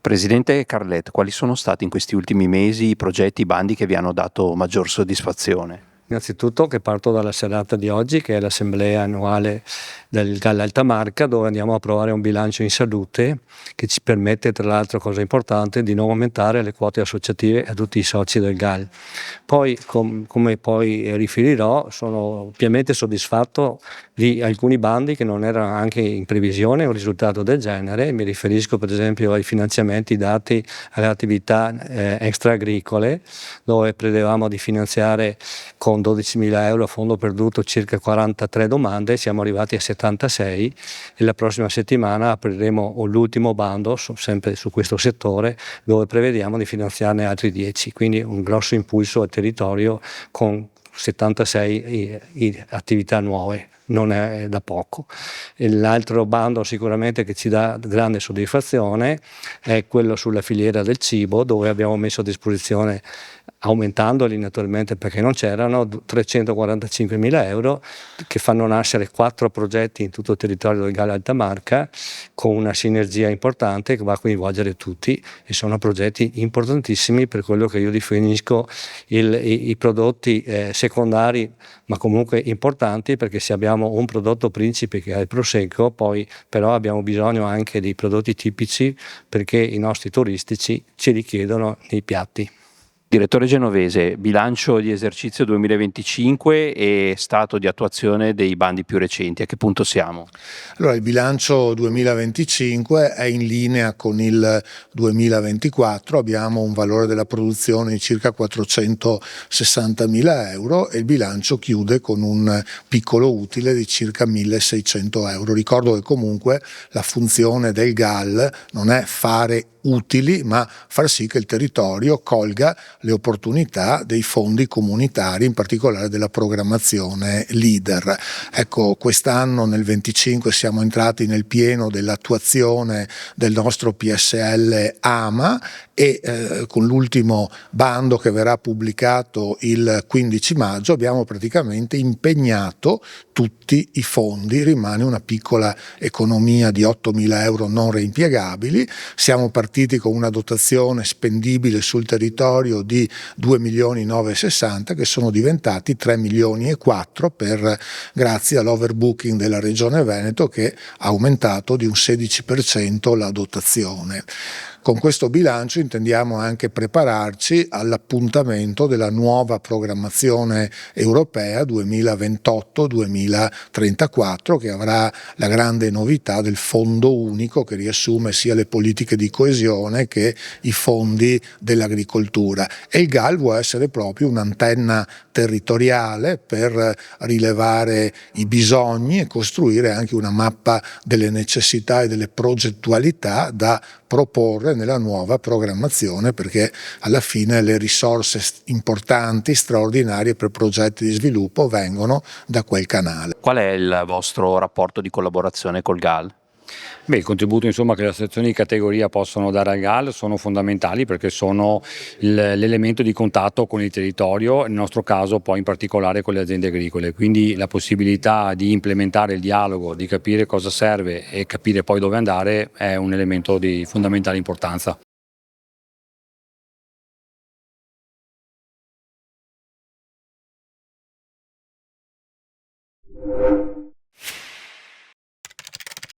Presidente Carlet, quali sono stati in questi ultimi mesi i progetti, i bandi che vi hanno dato maggior soddisfazione? Innanzitutto che parto dalla serata di oggi, che è l'assemblea annuale del GAL Alta Marca, dove andiamo a approvare un bilancio in salute che ci permette, tra l'altro, cosa importante, di non aumentare le quote associative a tutti i soci del GAL. Poi, come poi riferirò, sono ovviamente soddisfatto di alcuni bandi che non erano anche in previsione un risultato del genere. Mi riferisco per esempio ai finanziamenti dati alle attività extra-agricole, dove prevedevamo di finanziare con 12.000 euro a fondo perduto circa 43 domande, siamo arrivati a 76 e la prossima settimana apriremo l'ultimo bando sempre su questo settore, dove prevediamo di finanziarne altri 10, quindi un grosso impulso al territorio con 76 attività nuove. Non è da poco. E l'altro bando sicuramente che ci dà grande soddisfazione è quello sulla filiera del cibo, dove abbiamo messo a disposizione, aumentandoli naturalmente perché non c'erano, 345.000 euro che fanno nascere 4 progetti in tutto il territorio del GAL Alta Marca, con una sinergia importante che va a coinvolgere tutti, e sono progetti importantissimi per quello che io definisco i prodotti secondari, ma comunque importanti, perché se abbiamo un prodotto principe che è il prosecco, poi però abbiamo bisogno anche dei prodotti tipici, perché i nostri turistici ci richiedono nei piatti. Direttore Genovese, bilancio di esercizio 2025 e stato di attuazione dei bandi più recenti, a che punto siamo? Allora, il bilancio 2025 è in linea con il 2024, abbiamo un valore della produzione di circa 460.000 euro e il bilancio chiude con un piccolo utile di circa 1.600 euro. Ricordo che comunque la funzione del GAL non è fare utili, ma far sì che il territorio colga le opportunità dei fondi comunitari, in particolare della programmazione LEADER. Ecco, quest'anno nel 25 siamo entrati nel pieno dell'attuazione del nostro PSL AMA e con l'ultimo bando che verrà pubblicato il 15 maggio abbiamo praticamente impegnato tutti i fondi, rimane una piccola economia di 8.000 euro non reimpiegabili. Siamo partiti con una dotazione spendibile sul territorio di 2.960.000 che sono diventati 3.400.000 grazie all'overbooking della Regione Veneto, che ha aumentato di un 16% la dotazione. Con questo bilancio intendiamo anche prepararci all'appuntamento della nuova programmazione europea 2028-2034, che avrà la grande novità del fondo unico, che riassume sia le politiche di coesione che i fondi dell'agricoltura. E il GAL vuole essere proprio un'antenna territoriale per rilevare i bisogni e costruire anche una mappa delle necessità e delle progettualità da proporre nella nuova programmazione, perché alla fine le risorse importanti, straordinarie per progetti di sviluppo vengono da quel canale. Qual è il vostro rapporto di collaborazione col GAL? Beh, il contributo che le associazioni di categoria possono dare al GAL sono fondamentali, perché sono l'elemento di contatto con il territorio, nel nostro caso poi in particolare con le aziende agricole, quindi la possibilità di implementare il dialogo, di capire cosa serve e capire poi dove andare è un elemento di fondamentale importanza.